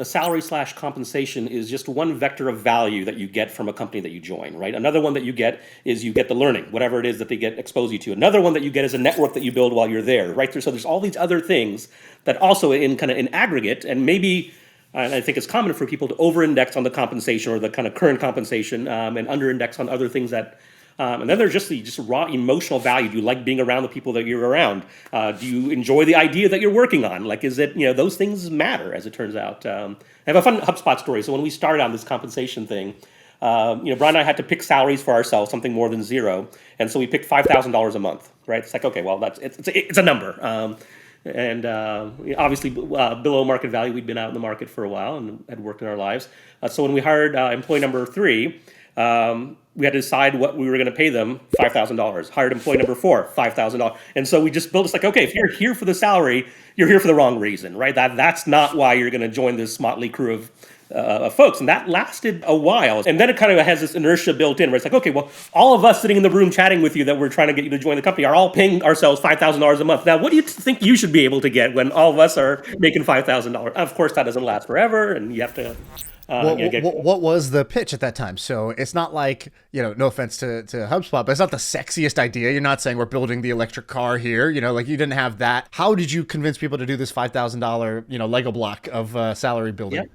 the salary slash compensation is just one vector of value that you get from a company that you join, right? Another one that you get is you get the learning, whatever it is that they get expose you to. Another one that you get is a network that you build while you're there, right? So there's all these other things that also in kind of in aggregate, and maybe and I think it's common for people to over-index on the compensation or the kind of current compensation and under-index on other things that. And then there's just the just raw emotional value. Do you like being around the people that you're around? Do you enjoy the idea that you're working on? Like, is it, those things matter, as it turns out. I have a fun HubSpot story. So when we started on this compensation thing, Brian and I had to pick salaries for ourselves, something more than zero. And so we picked $5,000 a month, right? It's like, okay, well, it's a number. And obviously below market value. We'd been out in the market for a while and had worked in our lives. So when we hired employee number 3, we had to decide what we were going to pay them, $5,000. Hired employee number 4, $5,000. And so we just built, it's like, okay, if you're here for the salary, you're here for the wrong reason, right? That's not why you're going to join this motley crew of folks. And that lasted a while. And then it kind of has this inertia built in where it's like, okay, well, all of us sitting in the room chatting with you that we're trying to get you to join the company are all paying ourselves $5,000 a month. Now, what do you think you should be able to get when all of us are making $5,000? Of course, that doesn't last forever, and you have to... What was the pitch at that time? So it's not like, no offense to HubSpot, but it's not the sexiest idea. You're not saying we're building the electric car here, like you didn't have that. How did you convince people to do this $5,000, Lego block of salary building? Yep.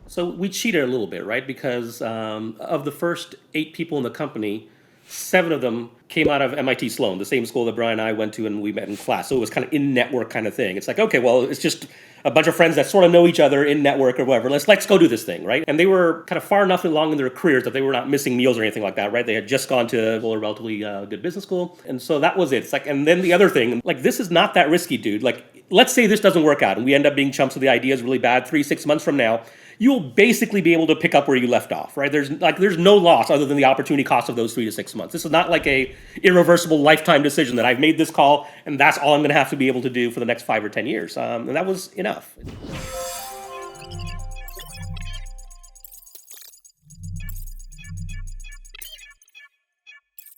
So we cheated a little bit, right? Because of the first 8 people in the company, 7 of them came out of MIT Sloan, the same school that Brian and I went to, and we met in class. So it was kind of in-network kind of thing. It's like, okay, well, it's just a bunch of friends that sort of know each other in network or whatever. Let's go do this thing, right? And they were kind of far enough along in their careers that they were not missing meals or anything like that, right? They had just gone to a relatively good business school. And so that was it. It's like, and then the other thing, like, this is not that risky, dude. Like, let's say this doesn't work out and we end up being chumps of the ideas really bad 3-6 months from now. You'll basically be able to pick up where you left off, right? There's no loss other than the opportunity cost of those 3 to 6 months. This is not like a irreversible lifetime decision that I've made this call and that's all I'm going to have to be able to do for the next 5 or 10 years. And that was enough.